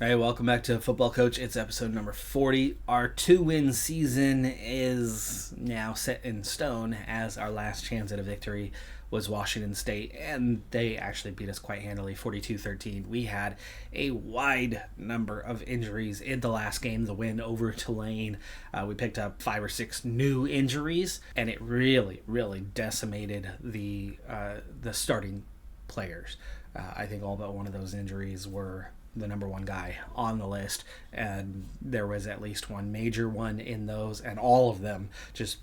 Hey, welcome back to Football Coach. It's episode number 40. Our 2-win season is now set in stone, as our last chance at a victory was Washington State, and they actually beat us quite handily, 42-13. We had a wide number of injuries in the last game, the win over Tulane. We picked up 5 or 6 new injuries, and it really decimated the starting players. I think all but one of those injuries were the number one guy on the list, and there was at least one major one in those, and all of them just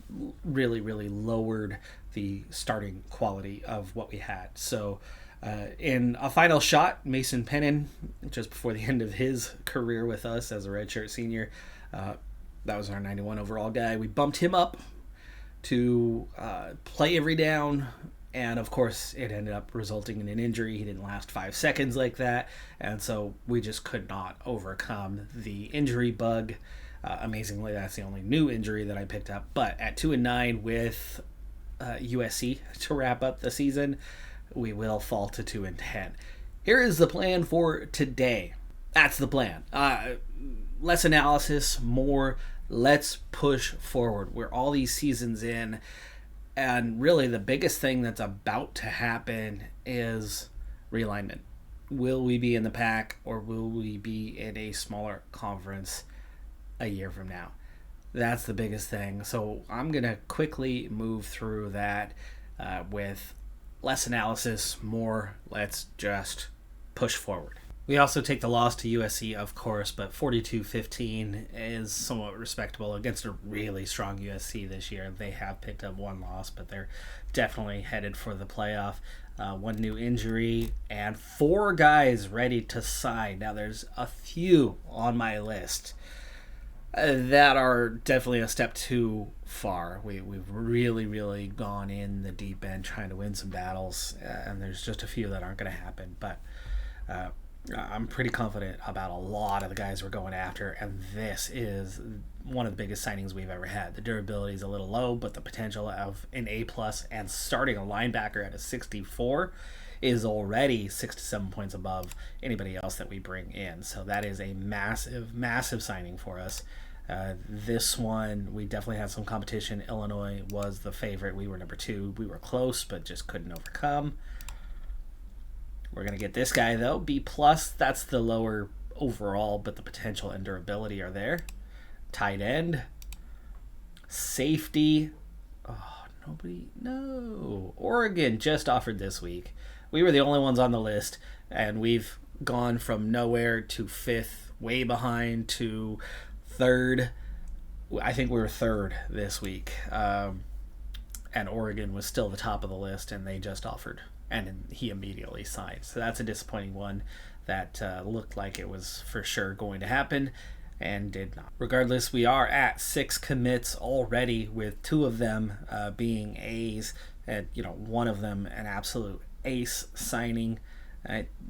really lowered the starting quality of what we had. So in a final shot, Mason Pennon, just before the end of his career with us as a redshirt senior, that was our 91 overall guy. We bumped him up to play every down, and of course it ended up resulting in an injury. He didn't last 5 seconds like that, and so we just could not overcome the injury bug. Amazingly, that's the only new injury that I picked up. But at 2-9 with USC to wrap up the season, we will fall to 2-10. Here is the plan for today. That's the plan. Less analysis, more let's push forward. We're all these seasons in, and really the biggest thing that's about to happen is realignment. Will we be in the pack, or will we be in a smaller conference a year from now? That's the biggest thing. So I'm going to quickly move through that with less analysis, more let's just push forward. We also take the loss to USC, of course, but 42-15 is somewhat respectable against a really strong USC this year. They have picked up one loss, but they're definitely headed for the playoff. One new injury and 4 guys ready to sign. Now, there's a few on my list that are definitely a step too far. We've really gone in the deep end trying to win some battles, and there's just a few that aren't going to happen. But I'm pretty confident about a lot of the guys we're going after, and this is one of the biggest signings we've ever had. The durability is a little low, but the potential of an A+ and starting a linebacker at a 64 is already 6 to 7 points above anybody else that we bring in. So that is a massive signing for us. This one, we definitely had some competition. Illinois was the favorite. We were number 2. We were close, but just couldn't overcome. We're going to get this guy, though. B+, that's the lower overall, but the potential and durability are there. Tight end. Safety. Oh, no. Oregon just offered this week. We were the only ones on the list, and we've gone from nowhere to 5th, way behind, to 3rd. I think we were 3rd this week. And Oregon was still the top of the list, and they just offered. And he immediately signed. So that's a disappointing one that looked like it was for sure going to happen and did not. Regardless, we are at 6 commits already, with 2 of them being A's, and one of them an absolute ace signing.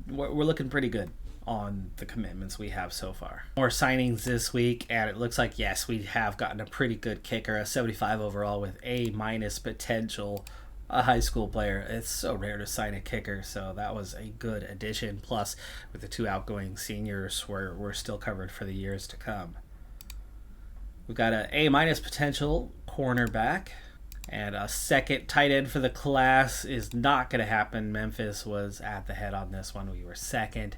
We're looking pretty good on the commitments we have so far. More signings this week, and it looks like, yes, we have gotten a pretty good kicker, a 75 overall with A- potential. A high school player. It's so rare to sign a kicker, so that was a good addition. Plus, with the 2 outgoing seniors, we're still covered for the years to come. We've got an A- potential cornerback, and a second tight end for the class is not going to happen. Memphis was at the head on this one. We were second.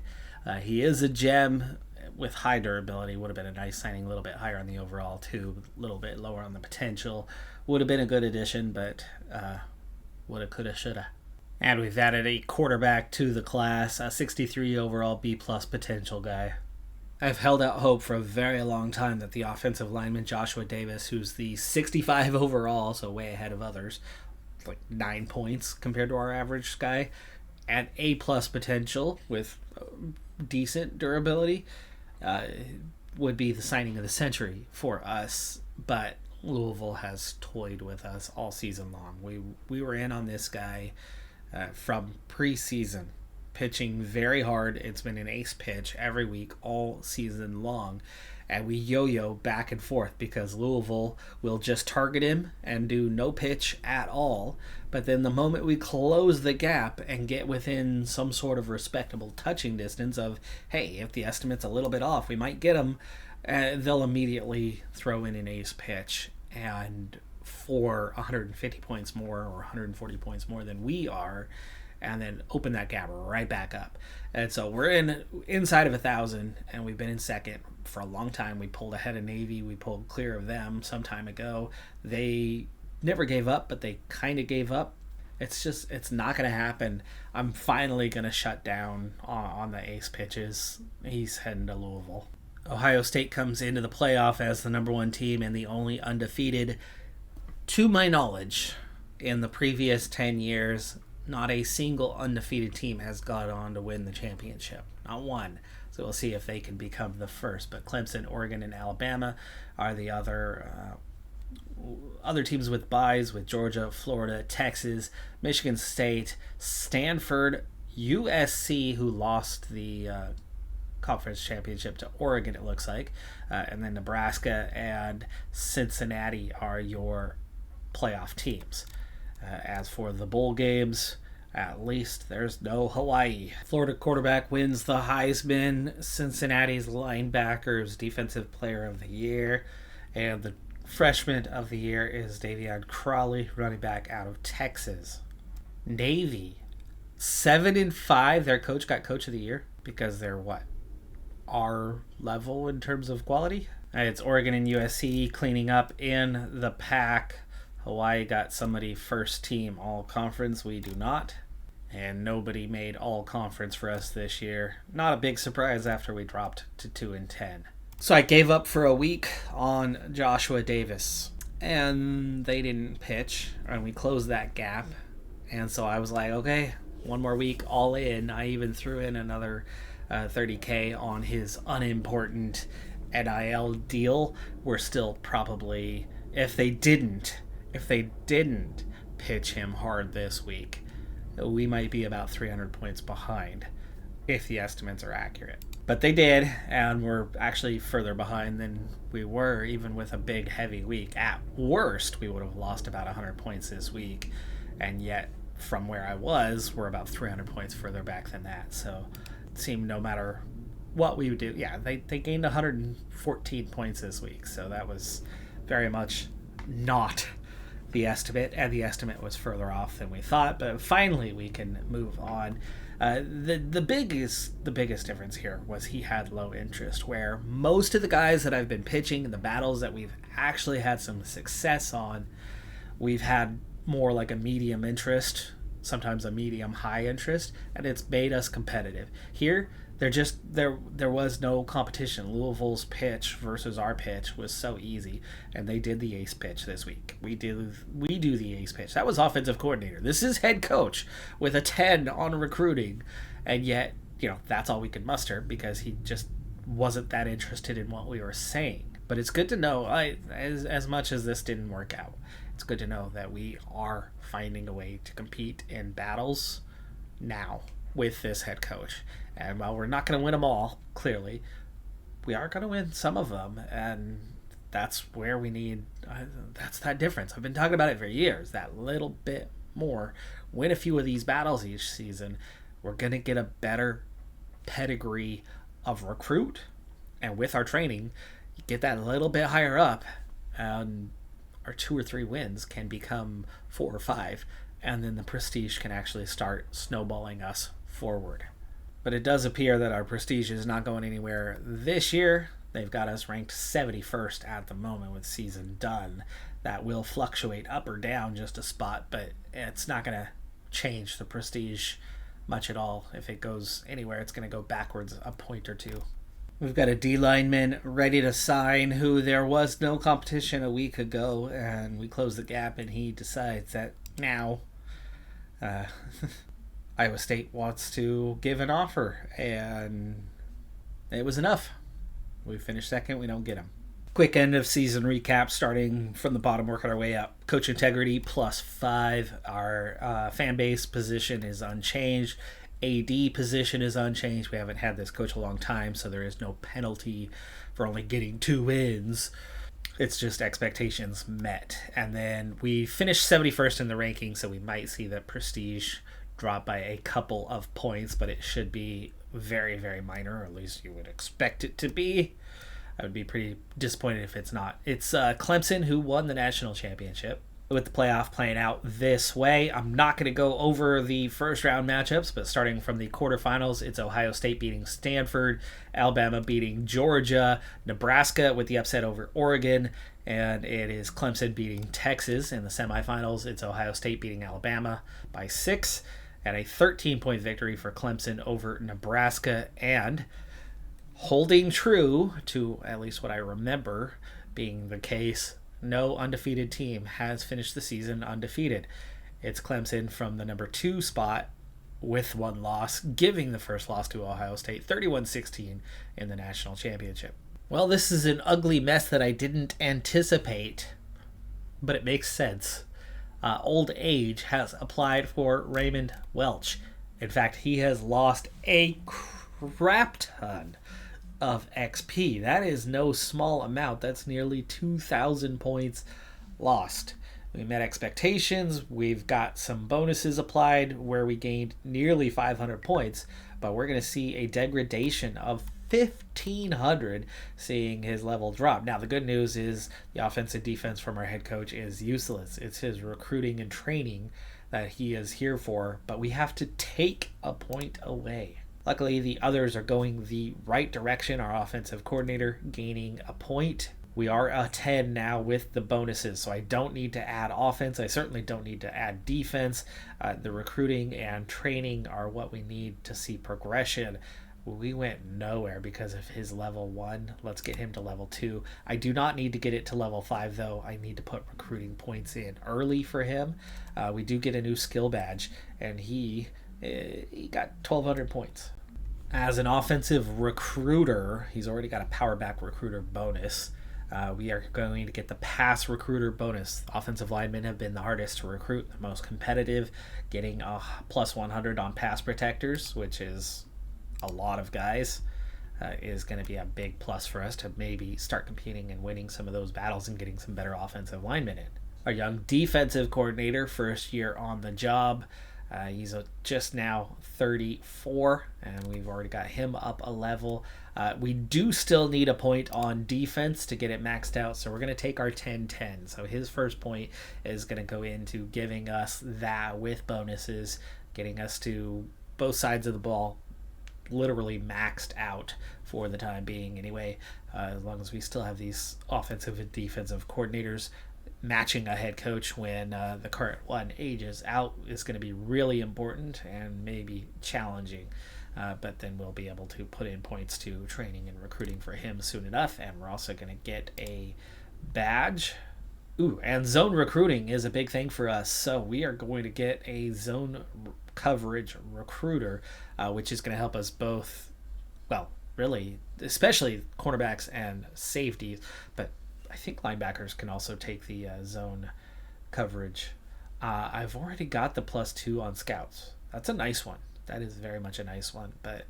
He is a gem with high durability. Would have been a nice signing, a little bit higher on the overall too, a little bit lower on the potential. Would have been a good addition, but woulda, coulda, shoulda. And we've added a quarterback to the class, a 63 overall B+ potential guy. I've held out hope for a very long time that the offensive lineman Joshua Davis, who's the 65 overall, so way ahead of others, like 9 points compared to our average guy, and A+ potential with decent durability, would be the signing of the century for us. But Louisville has toyed with us all season long. We were in on this guy from preseason, pitching very hard. It's been an ace pitch every week all season long, and we yo-yo back and forth because Louisville will just target him and do no pitch at all. But then the moment we close the gap and get within some sort of respectable touching distance of, hey, if the estimate's a little bit off, we might get him, they'll immediately throw in an ace pitch. And for 150 points more or 140 points more than we are, and then open that gap right back up. And so we're inside of 1,000, and we've been in second for a long time. We pulled ahead of Navy. We pulled clear of them some time ago. They never gave up, but they kind of gave up. It's not going to happen. I'm finally going to shut down on the ace pitches. He's heading to Louisville. Ohio State comes into the playoff as the number one team and the only undefeated. To my knowledge, in the previous 10 years, not a single undefeated team has gone on to win the championship. Not one. So we'll see if they can become the first. But Clemson, Oregon, and Alabama are the other teams with byes, with Georgia, Florida, Texas, Michigan State, Stanford, USC, who lost the conference championship to Oregon, it looks like, and then Nebraska and Cincinnati are your playoff teams. As for the bowl games, at least there's no Hawaii. Florida quarterback wins the Heisman. Cincinnati's linebackers defensive player of the year. And the freshman of the year is Davion Crawley, running back out of Texas. Navy, 7-5. Their coach got coach of the year because they're what? Our level in terms of quality. It's Oregon and USC cleaning up in the pack. Hawaii got somebody first team all conference. We do not. And nobody made all conference for us this year. Not a big surprise after we dropped to 2-10. So I gave up for a week on Joshua Davis. And they didn't pitch. And we closed that gap. And so I was like, okay, one more week, all in. I even threw in another $30K on his unimportant NIL deal. We're still probably, if they didn't pitch him hard this week, we might be about 300 points behind if the estimates are accurate. But they did, and we're actually further behind than we were, even with a big, heavy week. At worst, we would have lost about 100 points this week, and yet from where I was, we're about 300 points further back than that. So it seemed no matter what we would do, they gained 114 points this week, so that was very much not the estimate, and the estimate was further off than we thought, but finally we can move on. The biggest difference here was he had low interest, where most of the guys that I've been pitching in the battles that we've actually had some success on, we've had more like a medium interest, sometimes a medium high interest, and it's made us competitive. Here, there was no competition. Louisville's pitch versus our pitch was so easy, and they did the ace pitch this week. We do the ace pitch. That was offensive coordinator. This is head coach with a 10 on recruiting, and yet that's all we could muster because he just wasn't that interested in what we were saying. But it's good to know, as much as this didn't work out, it's good to know that we are finding a way to compete in battles now with this head coach. And while we're not going to win them all, clearly, we are going to win some of them. And that's where we need, that's that difference. I've been talking about it for years, that little bit more. Win a few of these battles each season. We're going to get a better pedigree of recruit. And with our training, you get that a little bit higher up. And our 2 or 3 wins can become 4 or 5. And then the prestige can actually start snowballing us forward. But it does appear that our prestige is not going anywhere this year. They've got us ranked 71st at the moment with season done. That will fluctuate up or down just a spot, but it's not going to change the prestige much at all. If it goes anywhere, it's going to go backwards a point or 2. We've got a D lineman ready to sign who there was no competition a week ago, and we close the gap, and he decides that now Iowa State wants to give an offer, and it was enough. We finish second, we don't get him. Quick end of season recap, starting from the bottom, working our way up. Coach integrity +5. Our fan base position is unchanged. AD position is unchanged. We haven't had this coach a long time, so there is no penalty for only getting 2 wins. It's just expectations met. And then we finished 71st in the ranking, so we might see that prestige drop by a couple of points, but it should be very, very minor, or at least you would expect it to be. I would be pretty disappointed if it's not. It's Clemson who won the national championship, with the playoff playing out this way. I'm not going to go over the first round matchups, but starting from the quarterfinals, it's Ohio State beating Stanford, Alabama beating Georgia, Nebraska with the upset over Oregon, and it is Clemson beating Texas. In the semifinals, it's Ohio State beating Alabama by 6, and a 13-point victory for Clemson over Nebraska, and holding true to at least what I remember being the case, no undefeated team has finished the season undefeated. It's Clemson from the number 2 spot with 1 loss, giving the first loss to Ohio State, 31-16 in the national championship. Well, this is an ugly mess that I didn't anticipate, but it makes sense. Old age has applied for Raymond Welch. In fact, he has lost a crap ton of XP. That is no small amount. That's nearly 2,000 points lost. We met expectations. We've got some bonuses applied where we gained nearly 500 points, but we're going to see a degradation of 1,500, seeing his level drop. Now, the good news is the offense and defense from our head coach is useless. It's his recruiting and training that he is here for, but we have to take a point away. Luckily, the others are going the right direction. Our offensive coordinator gaining a point. We are a 10 now with the bonuses, so I don't need to add offense. I certainly don't need to add defense. The recruiting and training are what we need to see progression. We went nowhere because of his level 1. Let's get him to level 2. I do not need to get it to level 5, though. I need to put recruiting points in early for him. We do get a new skill badge, and he got 1,200 points. As an offensive recruiter, he's already got a power back recruiter bonus. We are going to get the pass recruiter bonus. Offensive linemen have been the hardest to recruit, the most competitive, getting a plus 100 on pass protectors, which is a lot of guys, is going to be a big plus for us to maybe start competing and winning some of those battles and getting some better offensive linemen in. Our young defensive coordinator, first year on the job, he's just now 34, and we've already got him up a level. We do still need a point on defense to get it maxed out, so we're going to take our 10-10. So his first point is going to go into giving us that with bonuses, getting us to both sides of the ball literally maxed out for the time being anyway, as long as we still have these offensive and defensive coordinators matching a head coach when the current one ages out is going to be really important and maybe challenging, but then we'll be able to put in points to training and recruiting for him soon enough, and we're also going to get a badge. And zone recruiting is a big thing for us, so we are going to get a zone coverage recruiter, which is going to help us both, well, really, especially cornerbacks and safeties, but I think linebackers can also take the zone coverage. I've already got the +2 on scouts. That's a nice one. That is very much a nice one. But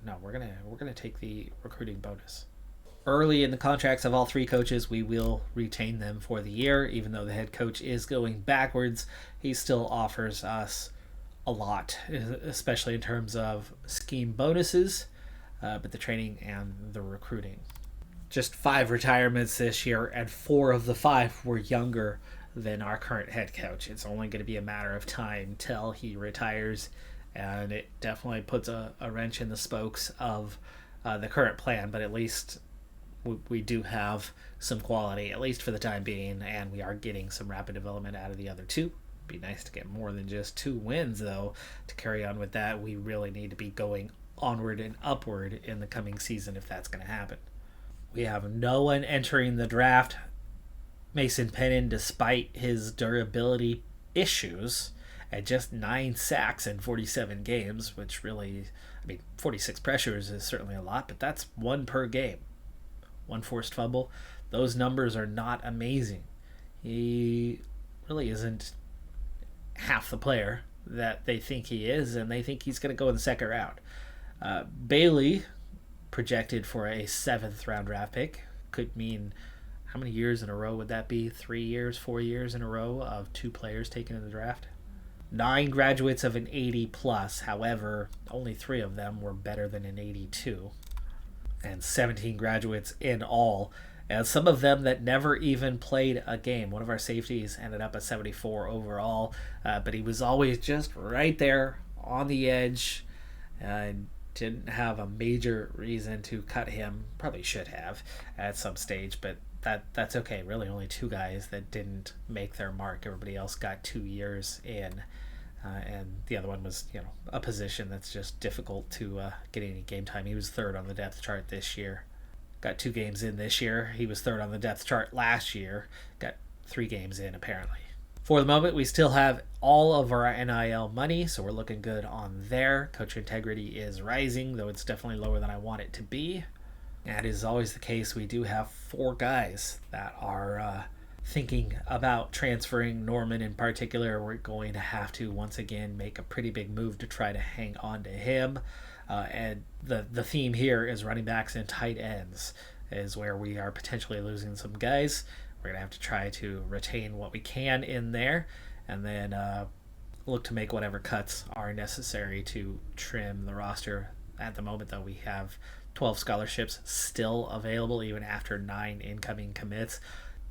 no, we're gonna take the recruiting bonus. Early in the contracts of all 3 coaches, we will retain them for the year. Even though the head coach is going backwards, he still offers us a lot, especially in terms of scheme bonuses, but the training and the recruiting. Just 5 retirements this year, and 4 of the 5 were younger than our current head coach. It's only going to be a matter of time till he retires, and it definitely puts a wrench in the spokes of the current plan, but at least we do have some quality, at least for the time being, and we are getting some rapid development out of the other 2. Be nice to get more than just 2 wins, though. To carry on with that, we really need to be going onward and upward in the coming season if that's going to happen. We have no one entering the draft. Mason Pennon, despite his durability issues, at just 9 sacks in 47 games, which really, 46 pressures is certainly a lot, but that's 1 per game. 1 forced fumble. Those numbers are not amazing. He really isn't half the player that they think he is, and they think he's going to go in the second round. Bailey, projected for a 7th round draft pick, could mean how many years in a row would that be? 3 years, 4 years in a row of 2 players taken in the draft? 9 graduates of an 80 plus. However, only 3 of them were better than an 82. And 17 graduates in all. And some of them that never even played a game. One of our safeties ended up at 74 overall. But he was always just right there on the edge. Didn't have a major reason to cut him. Probably should have at some stage, but that's okay. Really only 2 guys that didn't make their mark. Everybody else got 2 years in. And the other one was, a position that's just difficult to get any game time. He was 3rd on the depth chart this year. Got 2 games in this year. He was 3rd on the depth chart last year. Got 3 games in, apparently. For the moment, we still have all of our NIL money, so we're looking good on there. Coach integrity is rising, though it's definitely lower than I want it to be. And as is always the case, we do have 4 guys that are thinking about transferring. Norman in particular, we're going to have to once again make a pretty big move to try to hang on to him. And the theme here is running backs and tight ends is where we are potentially losing some guys. We're going to have to try to retain what we can in there, and then look to make whatever cuts are necessary to trim the roster. At the moment, though, we have 12 scholarships still available even after 9 incoming commits.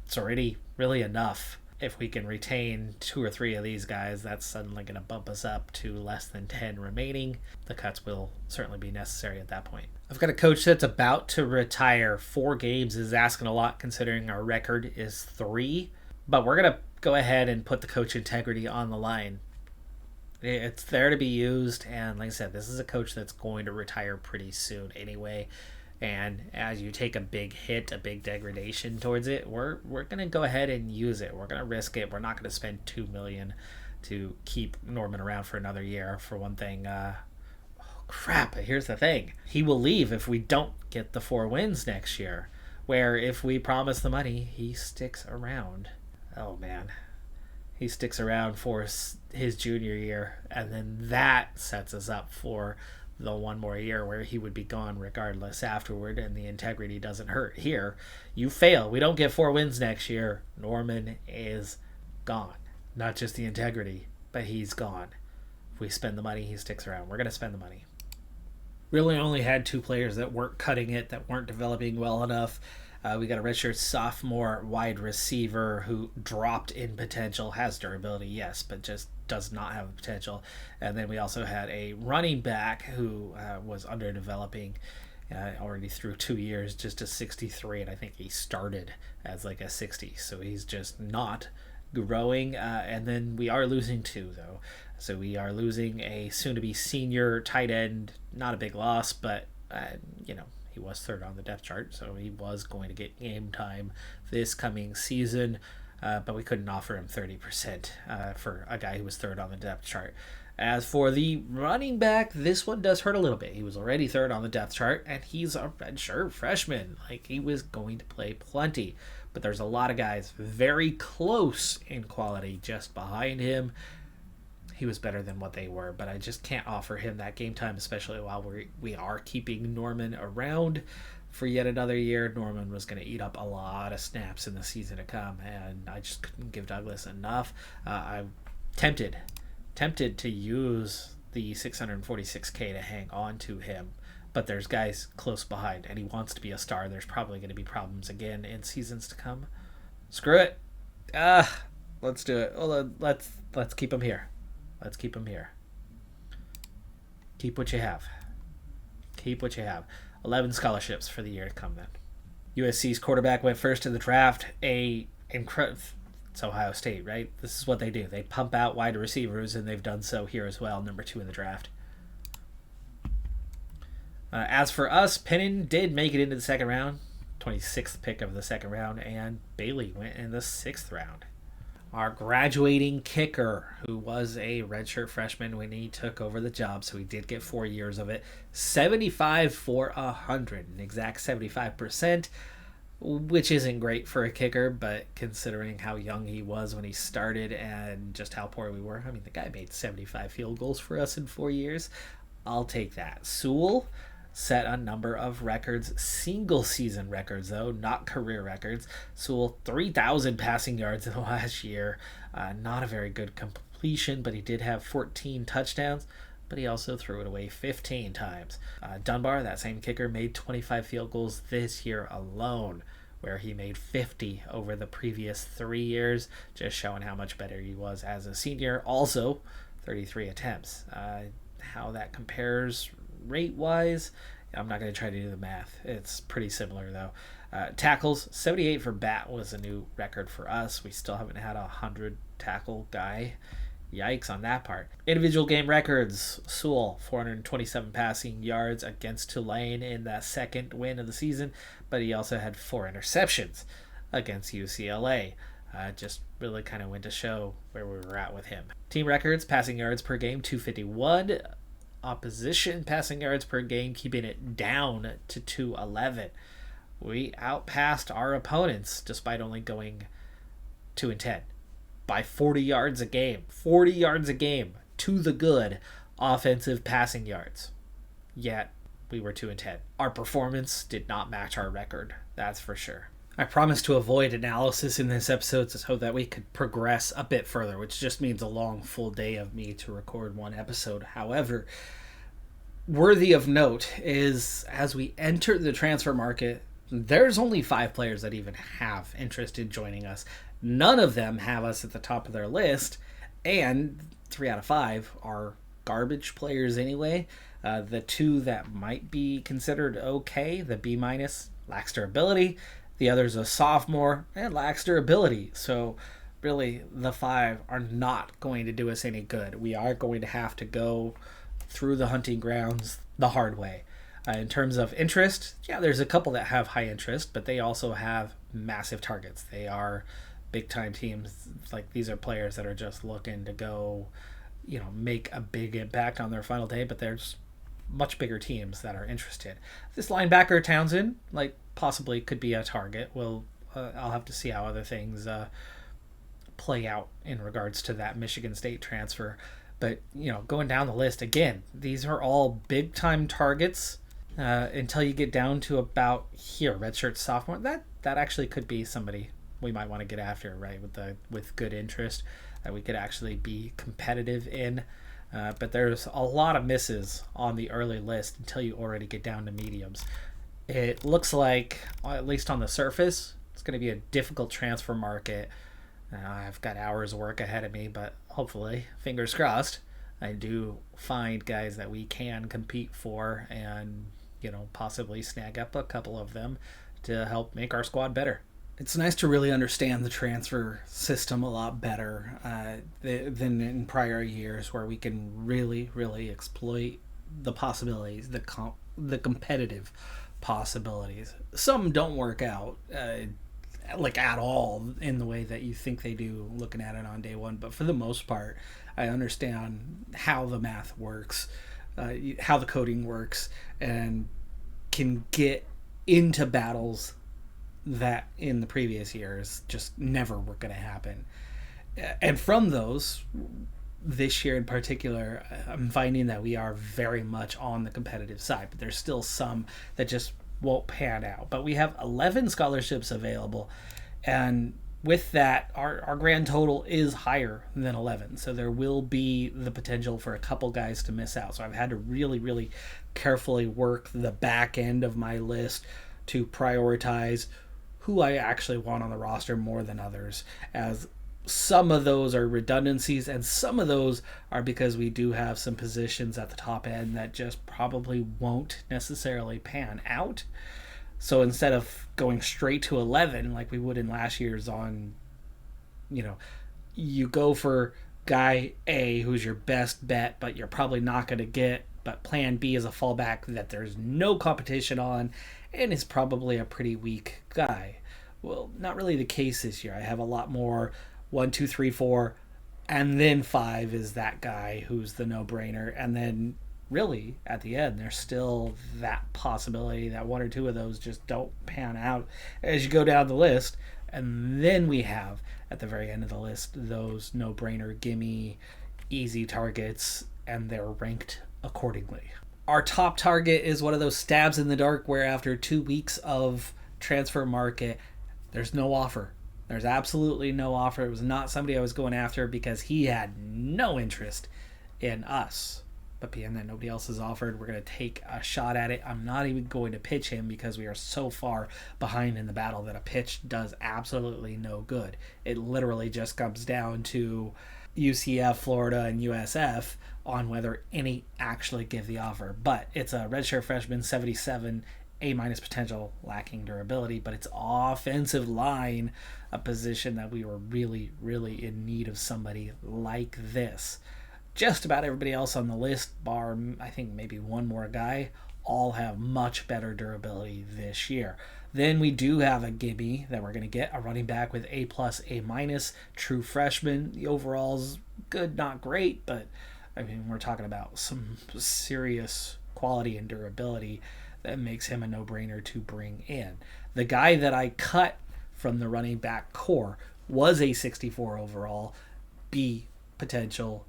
It's already really enough. If we can retain 2 or 3 of these guys, that's suddenly going to bump us up to less than 10 remaining. The cuts will certainly be necessary at that point. I've got a coach that's about to retire. 4 games is asking a lot considering our record is 3. But we're going to go ahead and put the coach integrity on the line. It's there to be used, and like I said, this is a coach that's going to retire pretty soon anyway. And as you take a big hit, a big degradation towards it, we're going to go ahead and use it. We're going to risk it. We're not going to spend $2 million to keep Norman around for another year. For one thing, crap, here's the thing. He will leave if we don't get the 4 wins next year, where if we promise the money, he sticks around. Oh, man. He sticks around for his junior year, and then that sets us up for the 1 more year where he would be gone regardless afterward, and the integrity doesn't hurt. Here, you fail. We don't get 4 wins next year. Norman is gone. Not just the integrity, but he's gone. If we spend the money, he sticks around. We're going to spend the money. Really only had 2 players that weren't cutting it, that weren't developing well enough. We got a redshirt sophomore wide receiver who dropped in potential, has durability, yes, but just does not have potential. And then we also had a running back who was underdeveloping already through 2 years, just a 63, and I think he started as like a 60, so he's just not growing. And then we are losing 2, though. So we are losing a soon-to-be senior tight end, not a big loss, but, he was 3rd on the depth chart, so he was going to get game time this coming season, but we couldn't offer him 30% for a guy who was 3rd on the depth chart. As for the running back, this one does hurt a little bit. He was already 3rd on the depth chart, and he's a redshirt freshman. Like, he was going to play plenty, but there's a lot of guys very close in quality just behind him. He was better than what they were, but I just can't offer him that game time, especially while we are keeping Norman around for yet another year. Norman was going to eat up a lot of snaps in the season to come, and I just couldn't give Douglas enough. I'm tempted to use the $646K to hang on to him, but there's guys close behind, and he wants to be a star. There's probably going to be problems again in seasons to come. Screw it. Let's do it. Well, let's keep him here. Let's keep him here. Keep what you have. Keep what you have. 11 scholarships for the year to come then. USC's quarterback went 1st in the draft. It's Ohio State, right? This is what they do. They pump out wide receivers, and they've done so here as well. Number 2 in the draft. As for us, Pennon did make it into the 2nd round. 26th pick of the 2nd round, and Bailey went in the 6th round. Our graduating kicker, who was a redshirt freshman when he took over the job, so he did get 4 years of it. 75 for 100, an exact 75%. which isn't great for a kicker, but considering how young he was when he started and just how poor we were, I mean, the guy made 75 field goals for us in 4 years. I'll take that. Sewell set a number of records, single season records though, not career records. Sewell 3,000 passing yards in the last year. Not a very good completion, but he did have 14 touchdowns, but he also threw it away 15 times. Dunbar, that same kicker, made 25 field goals this year alone, where he made 50 over the previous 3 years, just showing how much better he was as a senior. Also, 33 attempts. How that compares rate-wise, I'm not going to try to do the math. It's pretty similar, though. Tackles, 78 for Bat was a new record for us. We still haven't had a 100 tackle guy. Yikes on that part. Individual game records. Sewell, 427 passing yards against Tulane in that second win of the season, but he also had 4 interceptions against UCLA. Just really kind of went to show where we were at with him. Team records, passing yards per game, 251. Opposition passing yards per game, keeping it down to 211. We outpassed our opponents despite only going 2-10 by 40 yards a game. 40 yards a game to the good offensive passing yards. Yet we were 2-10. Our performance did not match our record, that's for sure. I promised to avoid analysis in this episode so that we could progress a bit further, which just means a long full day of me to record one episode. However, worthy of note is as we enter the transfer market, there's only 5 players that even have interest in joining us. None of them have us at the top of their list, and 3 out of 5 are garbage players anyway. The 2 that might be considered okay, the B-, lacks durability. The other's a sophomore and lacks durability. So really, the 5 are not going to do us any good. We are going to have to go through the hunting grounds the hard way. In terms of interest, yeah, there's a couple that have high interest, but they also have massive targets. They are big-time teams. Like, these are players that are just looking to go, make a big impact on their final day, but there's much bigger teams that are interested. This linebacker, Townsend, possibly could be a target. I'll have to see how other things play out in regards to that Michigan State transfer. But, going down the list, again, these are all big-time targets until you get down to about here, redshirt sophomore. That actually could be somebody we might want to get after, right, with good interest that we could actually be competitive in. But there's a lot of misses on the early list until you already get down to mediums. It looks like, at least on the surface, it's going to be a difficult transfer market. I've got hours of work ahead of me, but hopefully, fingers crossed, I do find guys that we can compete for and, possibly snag up a couple of them to help make our squad better. It's nice to really understand the transfer system a lot better than in prior years, where we can really, really exploit the possibilities, the competitive possibilities. Some don't work out at all in the way that you think they do looking at it on day one, but for the most part, I understand how the math works, how the coding works, and can get into battles that in the previous years just never were going to happen. And from those, this year in particular, I'm finding that we are very much on the competitive side, but there's still some that just won't pan out. But we have 11 scholarships available, and with that, our grand total is higher than 11. So there will be the potential for a couple guys to miss out. So I've had to really, really carefully work the back end of my list to prioritize who I actually want on the roster more than others, as some of those are redundancies and some of those are because we do have some positions at the top end that just probably won't necessarily pan out. So instead of going straight to 11 like we would in last year's on, you go for guy A who's your best bet, but you're probably not going to get, but plan B is a fallback that there's no competition on and is probably a pretty weak guy. Well, not really the case this year. I have a lot more 1, 2, 3, 4, and then 5 is that guy who's the no-brainer, and then really, at the end, there's still that possibility that one or two of those just don't pan out as you go down the list. And then we have, at the very end of the list, those no-brainer, gimme, easy targets, and they're ranked accordingly. Our top target is one of those stabs in the dark where after 2 weeks of transfer market, there's no offer. There's absolutely no offer. It was not somebody I was going after because he had no interest in us. But being that nobody else has offered, we're going to take a shot at it. I'm not even going to pitch him because we are so far behind in the battle that a pitch does absolutely no good. It literally just comes down to UCF, Florida, and USF on whether any actually give the offer. But it's a redshirt freshman, 77, A- potential, lacking durability, but it's offensive line, a position that we were really, really in need of somebody like this. Just about everybody else on the list, bar I think maybe one more guy, all have much better durability this year. Then we do have a gimme that we're going to get, a running back with A+, A-, true freshman. The overall's good, not great, but I mean, we're talking about some serious quality and durability that makes him a no-brainer to bring in. The guy that I cut from the running back core was a 64 overall, B potential,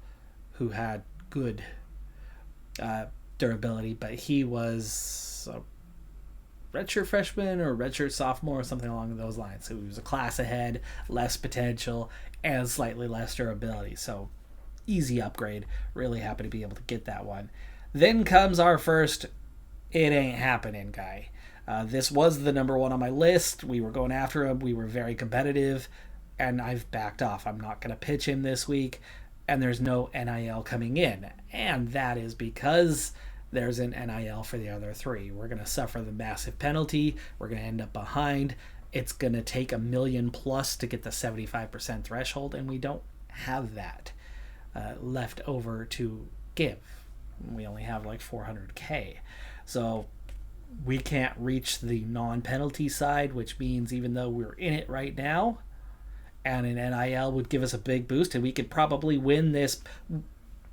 who had good durability, but he was a redshirt freshman or redshirt sophomore or something along those lines. So he was a class ahead, less potential, and slightly less durability. So easy upgrade. Really happy to be able to get that one. Then comes our first it ain't happening guy. This was the number one on my list. We were going after him. We were very competitive, and I've backed off. I'm not going to pitch him this week. And there's no NIL coming in. And that is because there's an NIL for the other three. We're going to suffer the massive penalty. We're going to end up behind. It's going to take $1 million plus to get the 75% threshold, and we don't have that left over to give. We only have like $400K. So we can't reach the non-penalty side, which means even though we're in it right now, and an NIL would give us a big boost, and we could probably win this.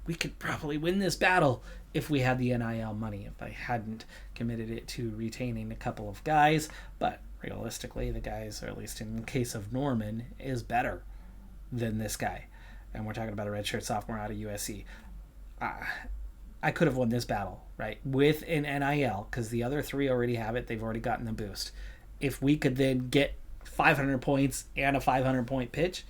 We could probably win this battle if we had the NIL money. If I hadn't committed it to retaining a couple of guys, but realistically, the guys, or at least in the case of Norman, is better than this guy. And we're talking about a redshirt sophomore out of USC. I could have won this battle, right, with an NIL, because the other three already have it. They've already gotten the boost. If we could then get 500 points and a 500-point pitch,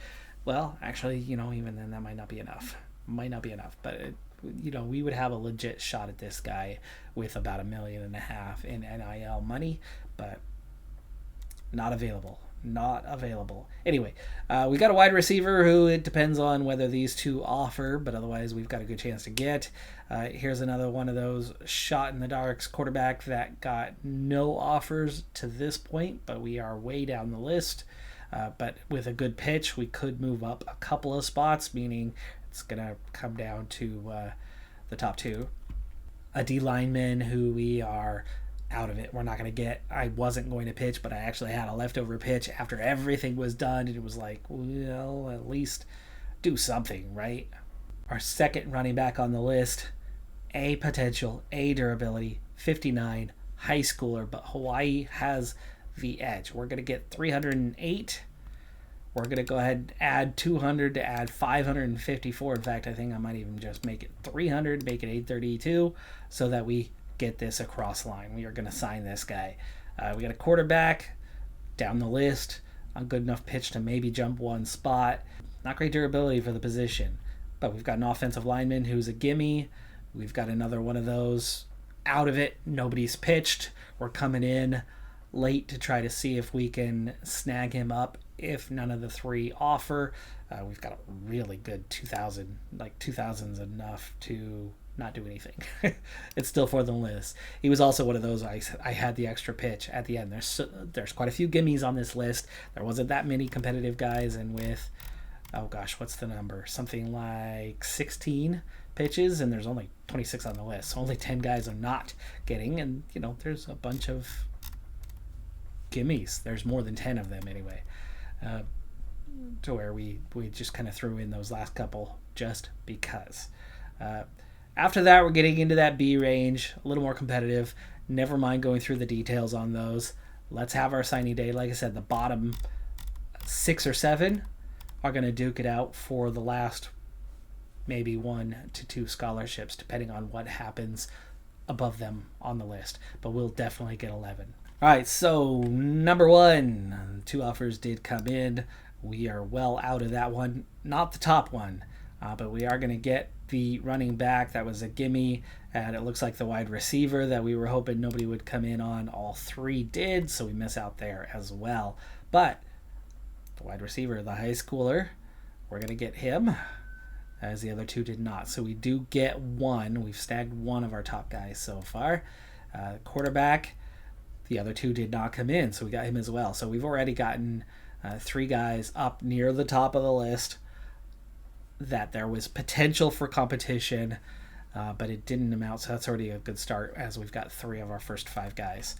well, actually, even then that might not be enough. But we would have a legit shot at this guy with about $1.5 million in NIL money, but not available. Anyway, we got a wide receiver who it depends on whether these two offer, but otherwise we've got a good chance to get. Here's another one of those shot in the darks quarterback that got no offers to this point, but we are way down the list. But with a good pitch, we could move up a couple of spots, meaning it's going to come down to the top two. A D lineman who we are out of it. We're not going to get. I wasn't going to pitch, but I actually had a leftover pitch after everything was done, and it was like, well, at least do something, right? Our second running back on the list, A potential, A durability, 59, high schooler, but Hawaii has the edge. We're going to get 308. We're going to go ahead and add 200 to add 554. In fact, I think I might even just make it 300, make it 832, so that we get this across the line. We are going to sign this guy. We got a quarterback down the list, a good enough pitch to maybe jump one spot. Not great durability for the position, but we've got an offensive lineman who's a gimme. We've got another one of those out of it. Nobody's pitched. We're coming in late to try to see if we can snag him up. If none of the three offer, we've got a really good 2,000. Like 2,000's enough to not do anything. It's still for the list. He was also one of those I had the extra pitch at the end. There's quite a few gimmies on this list. There wasn't that many competitive guys, and with what's the number? Something like 16 pitches, and there's only 26 on the list. So only 10 guys are not getting, and there's a bunch of gimmies. There's more than 10 of them anyway. To where we just kind of threw in those last couple just because. After that, we're getting into that B range, a little more competitive. Never mind going through the details on those. Let's have our signing day. Like I said, the bottom 6 or 7 are going to duke it out for the last maybe 1 to 2 scholarships, depending on what happens above them on the list. But we'll definitely get 11. All right, so number 1, 2 offers did come in. We are well out of that one. Not the top one, but we are going to get the running back. That was a gimme, and it looks like the wide receiver that we were hoping nobody would come in on. All 3 did, so we miss out there as well. But the wide receiver, the high schooler, we're going to get him, as the other 2 did not. So we do get 1. We've snagged 1 of our top guys so far. Quarterback, the other 2 did not come in, so we got him as well. So we've already gotten 3 guys up near the top of the list that there was potential for competition, but it didn't amount, so that's already a good start, as we've got 3 of our first 5 guys.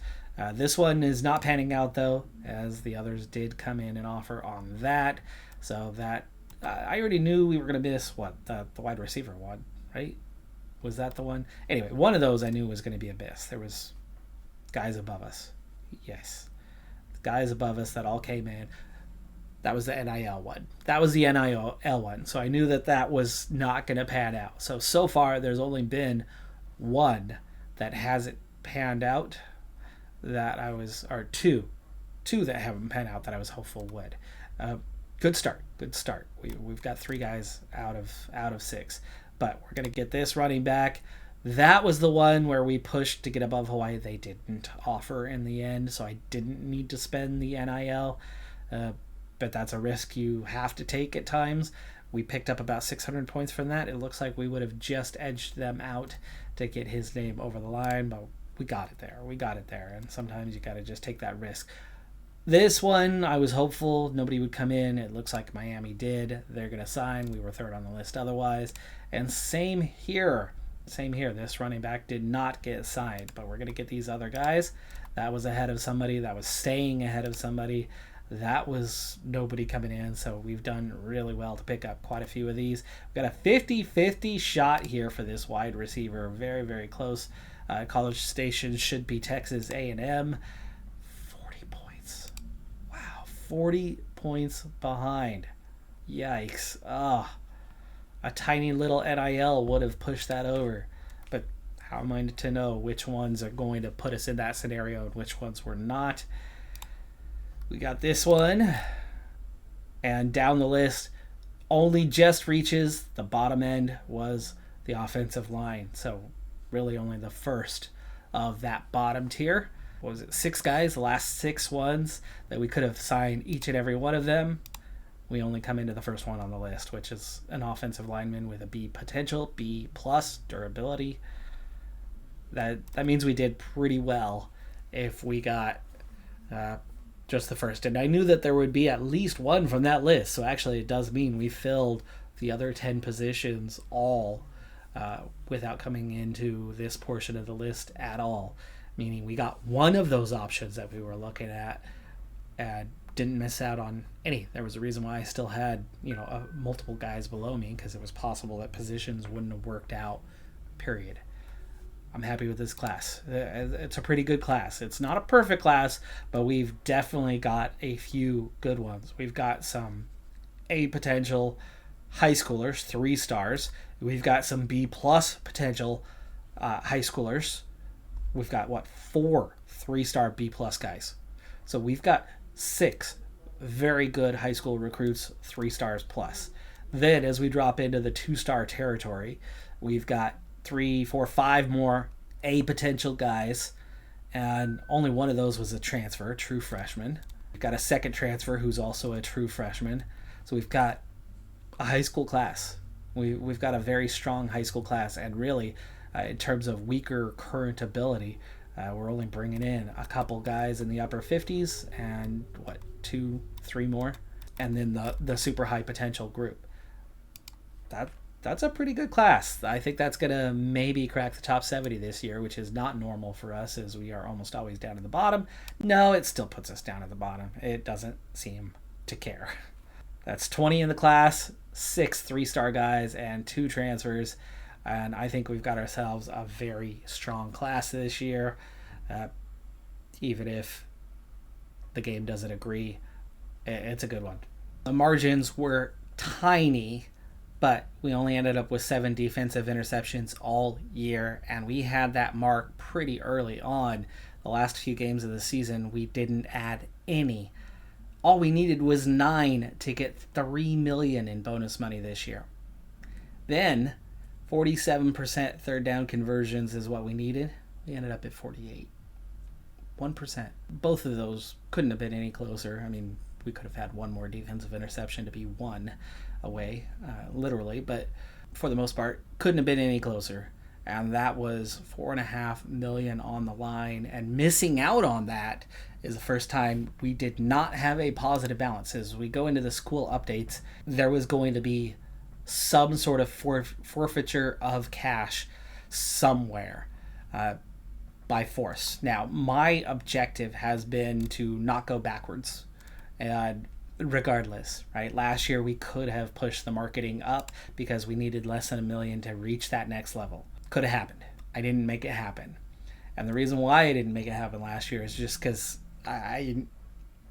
This one is not panning out, though, as the others did come in and offer on that. So that I already knew we were going to miss the wide receiver one, right? Was that the one? Anyway, one of those I knew was going to be a miss. There was guys above us. Yes, guys above us that all came in. That was the NIL one. That was the NIL one. So I knew that was not going to pan out. So far, there's only been 1 that hasn't panned out that I was, or two that haven't panned out that I was hopeful would. Good start. We've got 3 guys out of 6. But we're going to get this running back. That was the one where we pushed to get above Hawaii. They didn't offer in the end, so I didn't need to spend the NIL. But that's a risk you have to take at times. We picked up about 600 points from that. It looks like we would have just edged them out to get his name over the line, but we got it there. And sometimes you got to just take that risk. This one, I was hopeful nobody would come in. It looks like Miami did. They're going to sign. We were 3rd on the list otherwise. And same here. This running back did not get signed, but we're going to get these other guys. That was ahead of somebody. That was staying ahead of somebody. That was nobody coming in, so we've done really well to pick up quite a few of these. We've got a 50-50 shot here for this wide receiver. Very, very close. College Station should be Texas A&M. 40 points. Wow, 40 points behind. Yikes. A tiny little NIL would have pushed that over. But how am I to know which ones are going to put us in that scenario and which ones were not? We got this one, and down the list, only just reaches the bottom end was the offensive line. So really only the first of that bottom tier. What was it, 6 guys, the last 6 ones that we could have signed each and every one of them. We only come into the first one on the list, which is an offensive lineman with a B potential, B plus durability. That means we did pretty well if we got just the first. And I knew that there would be at least 1 from that list. So actually it does mean we filled the other 10 positions all without coming into this portion of the list at all. Meaning we got 1 of those options that we were looking at and didn't miss out on any. There was a reason why I still had, multiple guys below me, because it was possible that positions wouldn't have worked out, period. I'm happy with this class. It's a pretty good class. It's not a perfect class, but we've definitely got a few good ones. We've got some A potential high schoolers, 3 stars. We've got some B plus potential high schoolers. We've got 4 3-star B plus guys. So we've got 6 very good high school recruits, 3 stars plus. Then as we drop into the 2-star territory, we've got 3, 4, 5 more A potential guys, and only one of those was a transfer, true freshman. We've got a second transfer who's also a true freshman. So we've got a high school class. We've got a very strong high school class, and really, in terms of weaker current ability, we're only bringing in a couple guys in the upper 50s and 2, 3 more, and then the super high potential group. That's a pretty good class. I think that's going to maybe crack the top 70 this year, which is not normal for us, as we are almost always down at the bottom. No, it still puts us down at the bottom. It doesn't seem to care. That's 20 in the class, 6 3-star guys, and 2 transfers. And I think we've got ourselves a very strong class this year, even if the game doesn't agree. It's a good one. The margins were tiny, but we only ended up with 7 defensive interceptions all year, and we had that mark pretty early on. The last few games of the season, we didn't add any. All we needed was 9 to get $3 million in bonus money this year. Then 47% third down conversions is what we needed. We ended up at 48. 1%. Both of those couldn't have been any closer. I mean, we could have had one more defensive interception to be 1 away, literally, but for the most part, couldn't have been any closer. And that was $4.5 million on the line. And missing out on that is the first time we did not have a positive balance. As we go into the school updates, there was going to be some sort of forfeiture of cash somewhere by force. Now, my objective has been to not go backwards, and regardless, right? Last year we could have pushed the marketing up because we needed less than $1 million to reach that next level. Could have happened. I didn't make it happen. And the reason why I didn't make it happen last year is just because I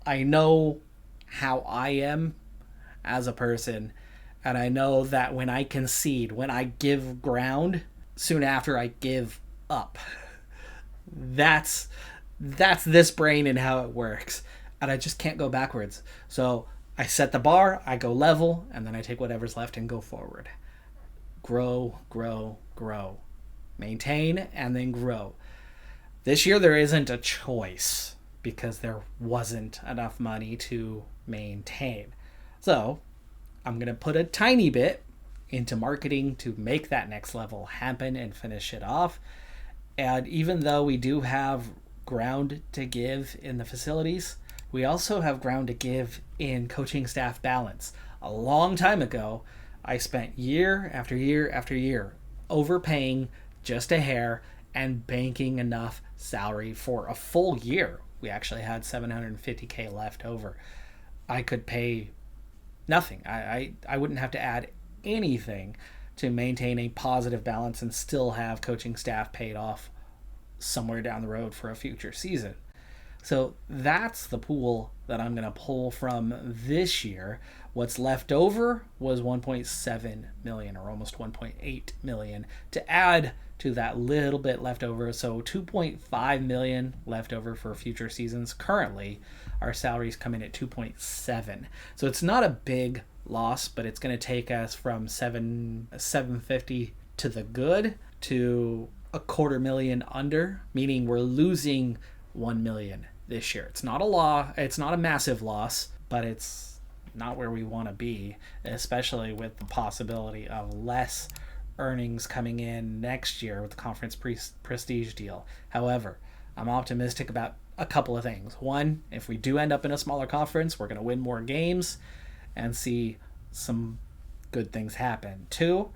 know how I am as a person, and I know that when I concede, when I give ground, soon after I give up. That's this brain and how it works. And I just can't go backwards. So I set the bar, I go level, and then I take whatever's left and go forward. Grow, grow, grow. Maintain, and then grow. This year there isn't a choice because there wasn't enough money to maintain. So I'm going to put a tiny bit into marketing to make that next level happen and finish it off. And even though we do have ground to give in the facilities, we also have ground to give in coaching staff balance. A long time ago, I spent year after year after year overpaying just a hair and banking enough salary for a full year. We actually had $750K left over. I could pay nothing. I wouldn't have to add anything to maintain a positive balance and still have coaching staff paid off somewhere down the road for a future season. So that's the pool that I'm going to pull from this year. What's left over was $1.7 million or almost $1.8 million to add to that little bit left over. So $2.5 million left over for future seasons. Currently, our salaries come in at $2.7. So it's not a big loss, but it's going to take us from $750 to the good to $250,000 under, meaning we're losing $1 million this year. It's not a massive loss, but it's not where we want to be, especially with the possibility of less earnings coming in next year with the conference prestige deal. However, I'm optimistic about a couple of things. One, if we do end up in a smaller conference, we're going to win more games and see some good things happen. Two,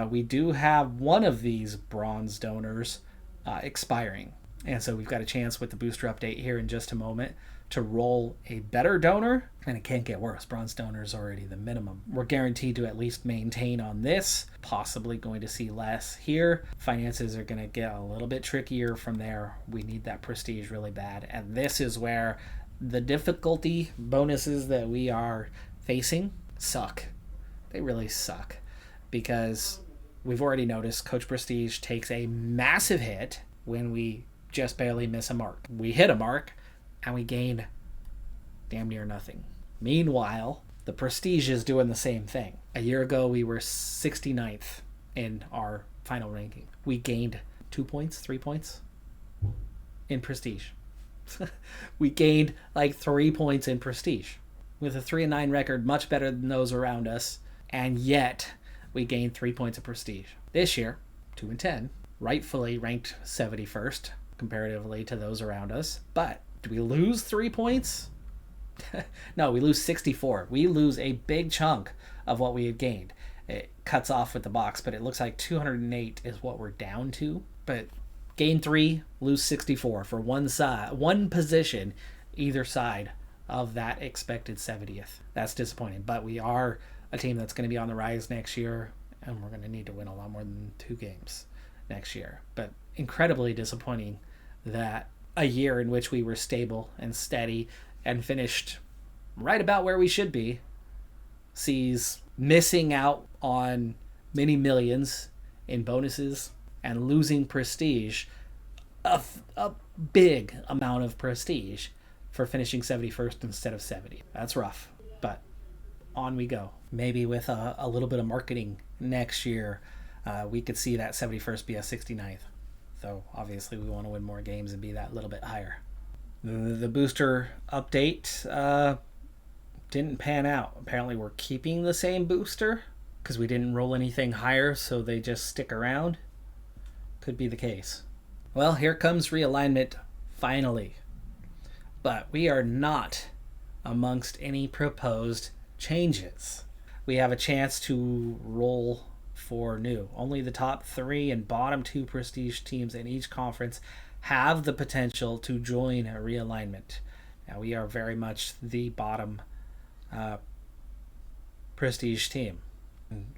we do have one of these bronze donors expiring. And so we've got a chance with the booster update here in just a moment to roll a better donor, and it can't get worse. Bronze donor is already the minimum. We're guaranteed to at least maintain on this, possibly going to see less here. Finances are going to get a little bit trickier from there. We need that prestige really bad, and this is where the difficulty bonuses that we are facing suck. They really suck, because we've already noticed Coach Prestige takes a massive hit when we just barely miss a mark. We hit a mark and we gain damn near nothing. Meanwhile, the Prestige is doing the same thing. A year ago, we were 69th in our final ranking. We gained 2 points, 3 points in Prestige. We gained like 3 points in Prestige with a 3-9 record, much better than those around us. And yet we gained 3 points of Prestige. This year, 2-10, rightfully ranked 71st comparatively to those around us. But do we lose 3 points? No, we lose 64. We lose a big chunk of what we had gained. It cuts off with the box, but it looks like 208 is what we're down to. But gain 3, lose 64 for one position either side of that expected 70th. That's disappointing, but we are a team that's going to be on the rise next year. and we're going to need to win a lot more than 2 games next year. But incredibly disappointing that a year in which we were stable and steady and finished right about where we should be sees missing out on many millions in bonuses and losing prestige, a big amount of prestige for finishing 71st instead of 70. That's rough, but on we go. Maybe with a little bit of marketing next year, we could see that 71st be a 69th. So obviously we want to win more games and be that little bit higher. The booster update didn't pan out. Apparently we're keeping the same booster because we didn't roll anything higher, so they just stick around. Could be the case. Well, here comes realignment finally. But we are not amongst any proposed changes. We have a chance to roll for new. Only the top 3 and bottom 2 prestige teams in each conference have the potential to join a realignment. Now, we are very much the bottom prestige team.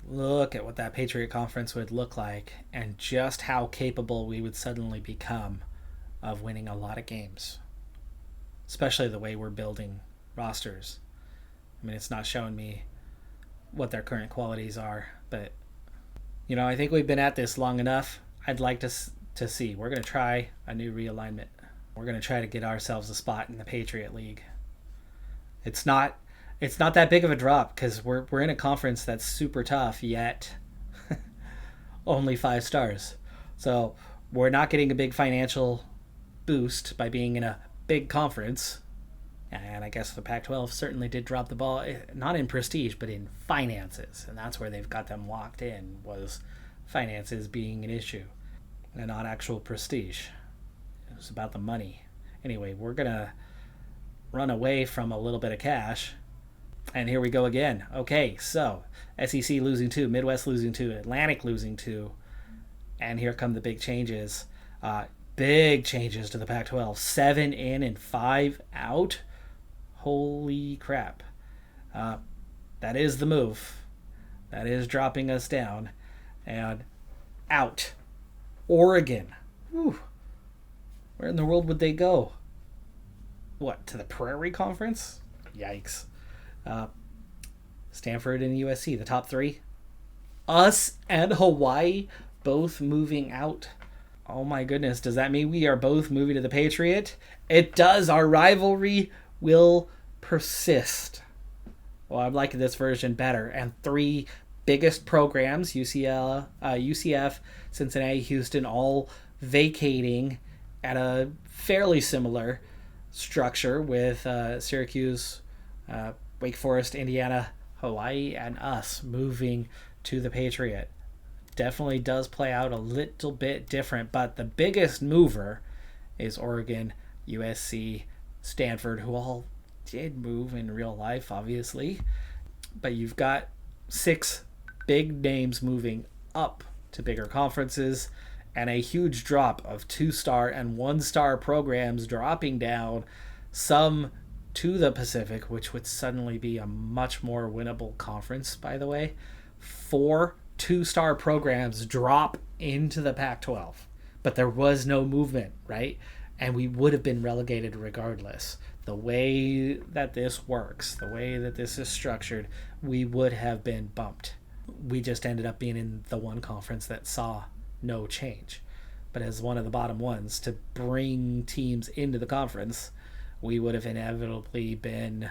Look at what that Patriot Conference would look like and just how capable we would suddenly become of winning a lot of games. Especially the way we're building rosters. I mean, it's not showing me what their current qualities are, but I think we've been at this long enough. I'd like to see. We're going to try a new realignment. We're going to try to get ourselves a spot in the Patriot League. It's not that big of a drop because we're in a conference that's super tough, yet only 5 stars. So we're not getting a big financial boost by being in a big conference. And I guess the Pac-12 certainly did drop the ball, not in prestige, but in finances. And that's where they've got them locked in, was finances being an issue and not actual prestige. It was about the money. Anyway, we're going to run away from a little bit of cash. And here we go again. Okay, so SEC losing 2, Midwest losing 2, Atlantic losing 2. And here come the big changes. Big changes to the Pac-12. 7 in and 5 out. Holy crap. That is the move. That is dropping us down. And out. Oregon. Whew. Where in the world would they go? What, to the Prairie Conference? Yikes. Stanford and USC, the top 3. Us and Hawaii both moving out. Oh my goodness, does that mean we are both moving to the Patriot? It does. Our rivalry will persist. Well, I'm liking this version better. And 3 biggest programs, UCF, Cincinnati, Houston, all vacating at a fairly similar structure with Syracuse, Wake Forest, Indiana, Hawaii, and us moving to the Patriot. Definitely does play out a little bit different, but the biggest mover is Oregon, USC, Stanford, who all did move in real life, obviously. But you've got 6 big names moving up to bigger conferences and a huge drop of 2-star and 1-star programs dropping down, some to the Pacific, which would suddenly be a much more winnable conference, by the way. 4 2-star programs drop into the Pac-12, but there was no movement, right? And we would have been relegated regardless. The way that this works, the way that this is structured, we would have been bumped. We just ended up being in the one conference that saw no change. But as one of the bottom ones, to bring teams into the conference, we would have inevitably been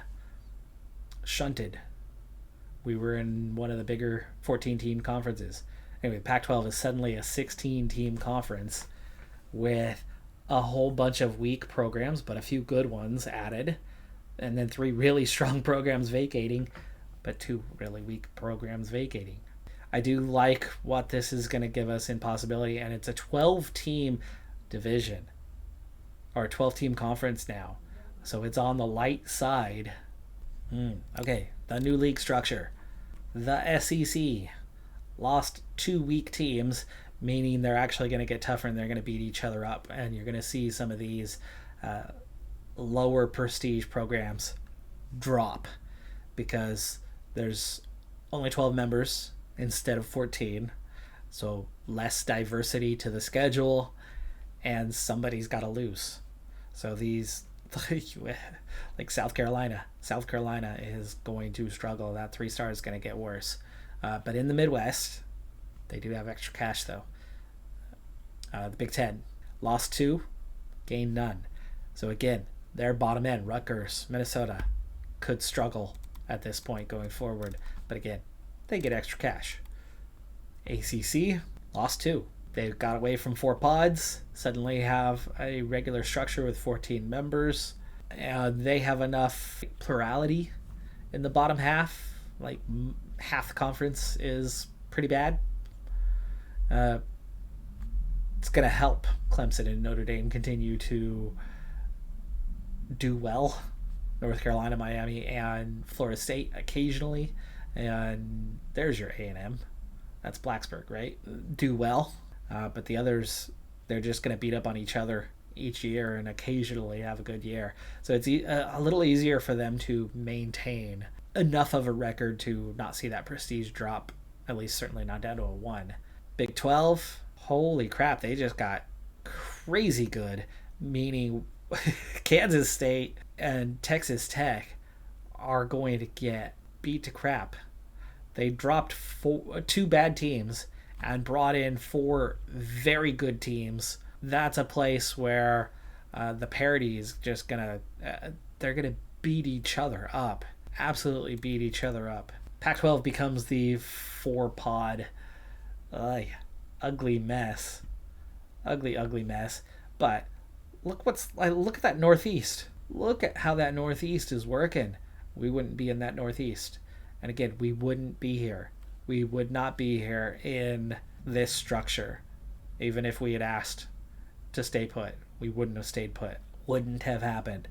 shunted. We were in one of the bigger 14-team conferences. Anyway, Pac-12 is suddenly a 16-team conference with a whole bunch of weak programs, but a few good ones added, and then 3 really strong programs vacating, but 2 really weak programs vacating. I do like what this is going to give us in possibility, and it's a 12-team division, or a 12-team conference now, so it's on the light side. Okay, the new league structure. The SEC lost 2 weak teams, meaning they're actually going to get tougher and they're going to beat each other up. And you're going to see some of these lower prestige programs drop because there's only 12 members instead of 14. So less diversity to the schedule, and somebody's got to lose. So these, like South Carolina is going to struggle. That 3-star is going to get worse. But in the Midwest, they do have extra cash, though. The Big Ten lost 2, gained none. So again, their bottom end, Rutgers, Minnesota, could struggle at this point going forward. But again, they get extra cash. ACC lost 2. They got away from 4 pods, suddenly have a regular structure with 14 members. They have enough plurality in the bottom half. Like half the conference is pretty bad. It's going to help Clemson and Notre Dame continue to do well. North Carolina, Miami, and Florida State occasionally. And there's your A&M. That's Blacksburg, right? Do well. But the others, they're just going to beat up on each other each year and occasionally have a good year. So it's a little easier for them to maintain enough of a record to not see that prestige drop, at least certainly not down to a 1. Big 12, holy crap, they just got crazy good, meaning Kansas State and Texas Tech are going to get beat to crap. They dropped 2 bad teams and brought in 4 very good teams. That's a place where the parity is just gonna they're gonna beat each other up, absolutely beat each other up. Pac-12 becomes the 4-pod ugly mess. But look at that Northeast. Look at how that Northeast is working. We wouldn't be in that Northeast. And again, we wouldn't be here. We would not be here in this structure. Even if we had asked to stay put, we wouldn't have stayed put. Wouldn't have happened.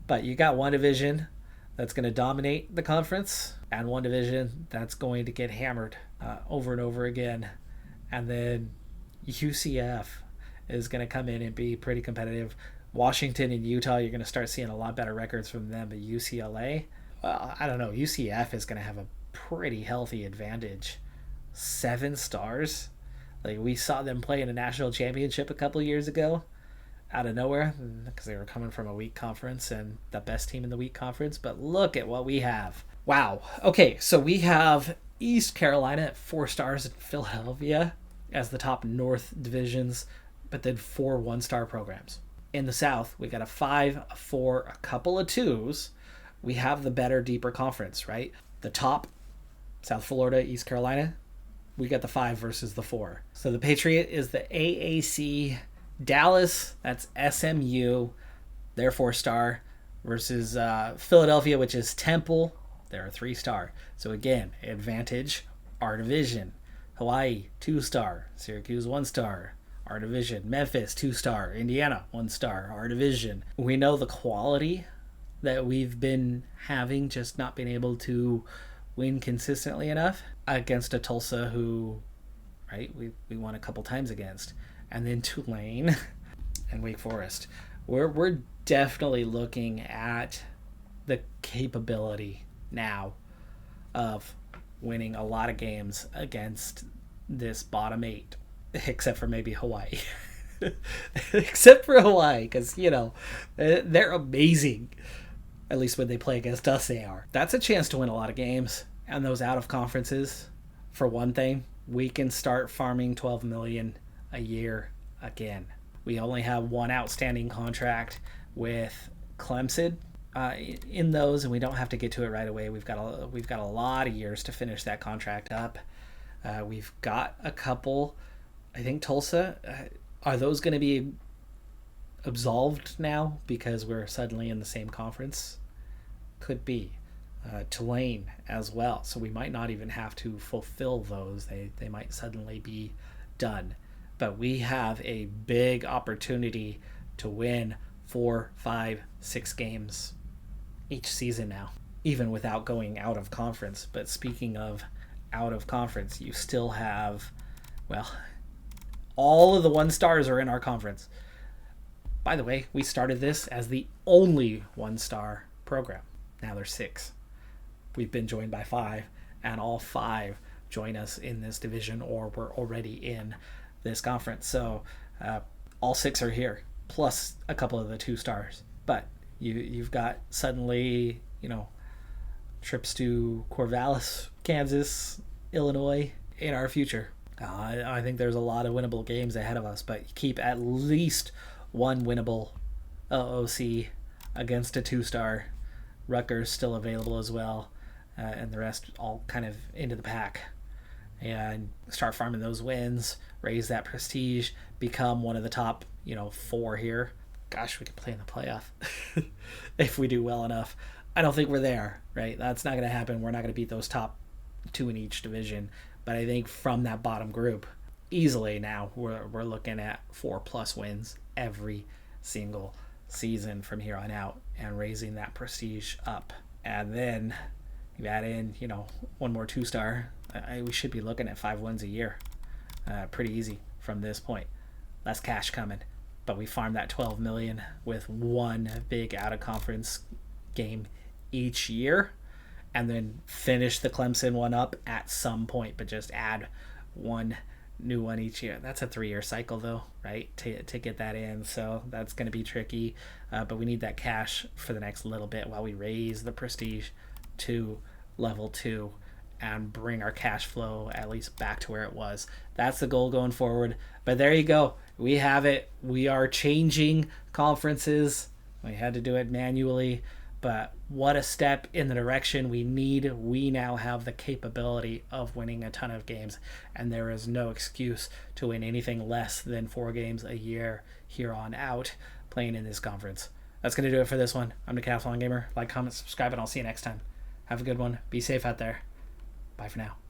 But you got one division that's going to dominate the conference, and one division that's going to get hammered over and over again. And then UCF is going to come in and be pretty competitive. Washington and Utah, you're going to start seeing a lot better records from them. But UCLA, well, I don't know. UCF is going to have a pretty healthy advantage. 7 stars. Like, we saw them play in a national championship a couple years ago out of nowhere because they were coming from a weak conference and the best team in the weak conference. But look at what we have. Wow. Okay, so we have East Carolina at 4 stars and Philadelphia as the top North divisions, but then 4 1-star programs. In the South, we got a 5, a 4, a couple of 2s. We have the better, deeper conference, right? The top, South Florida, East Carolina, we got the 5 versus the 4. So the Patriot is the AAC. Dallas, that's SMU, they're 4-star, versus Philadelphia, which is Temple, they're a 3-star. So again, advantage, our division. Hawaii, 2-star. Syracuse, 1-star. Our division. Memphis, 2-star. Indiana, 1-star. Our division. We know the quality that we've been having, just not being able to win consistently enough against a Tulsa who, right, we won a couple times against. And then Tulane and Wake Forest. We're definitely looking at the capability now of winning a lot of games against this bottom 8, except for maybe Hawaii. Except for Hawaii, because, you know, they're amazing. At least when they play against us, they are. That's a chance to win a lot of games. And those out of conferences, for one thing, we can start farming $12 million a year again. We only have one outstanding contract with Clemson in those, and we don't have to get to it right away. We've got a lot of years to finish that contract up. We've got a couple. I think Tulsa. Are those going to be absolved now because we're suddenly in the same conference? Could be. Tulane as well. So we might not even have to fulfill those. They might suddenly be done. But we have a big opportunity to win 4, 5, 6 games each season now, even without going out of conference. But speaking of out of conference, you still have, well, all of the 1-stars are in our conference. By the way, we started this as the only 1-star program. Now there's 6. We've been joined by 5, and all 5 join us in this division, or we're already in this conference. So all 6 are here, plus a couple of the 2 stars. But you've got suddenly, trips to Corvallis, Kansas, Illinois in our future. I think there's a lot of winnable games ahead of us, but keep at least one winnable OOC against a 2-star. Rutgers still available as well, and the rest all kind of into the pack. And start farming those wins, raise that prestige, become one of the top, 4 here. Gosh, we could play in the playoff if we do well enough. I don't think we're there, right? That's not going to happen. We're not going to beat those top 2 in each division. But I think from that bottom group, easily now, we're looking at 4+ wins every single season from here on out, and raising that prestige up. And then you add in, one more 2-star. We should be looking at 5 wins a year. Pretty easy from this point. Less cash coming. But we farm that $12 million with one big out-of-conference game each year, and then finish the Clemson one up at some point, but just add one new one each year. That's a 3-year cycle, though, right, to get that in. So that's going to be tricky, but we need that cash for the next little bit while we raise the prestige to level 2 and bring our cash flow at least back to where it was. That's the goal going forward. But there you go. We have it. We are changing conferences. We had to do it manually, but what a step in the direction we need. We now have the capability of winning a ton of games, and there is no excuse to win anything less than 4 games a year here on out playing in this conference. That's going to do it for this one. I'm Decathlon Gamer. Like, comment, subscribe, and I'll see you next time. Have a good one. Be safe out there. Bye for now.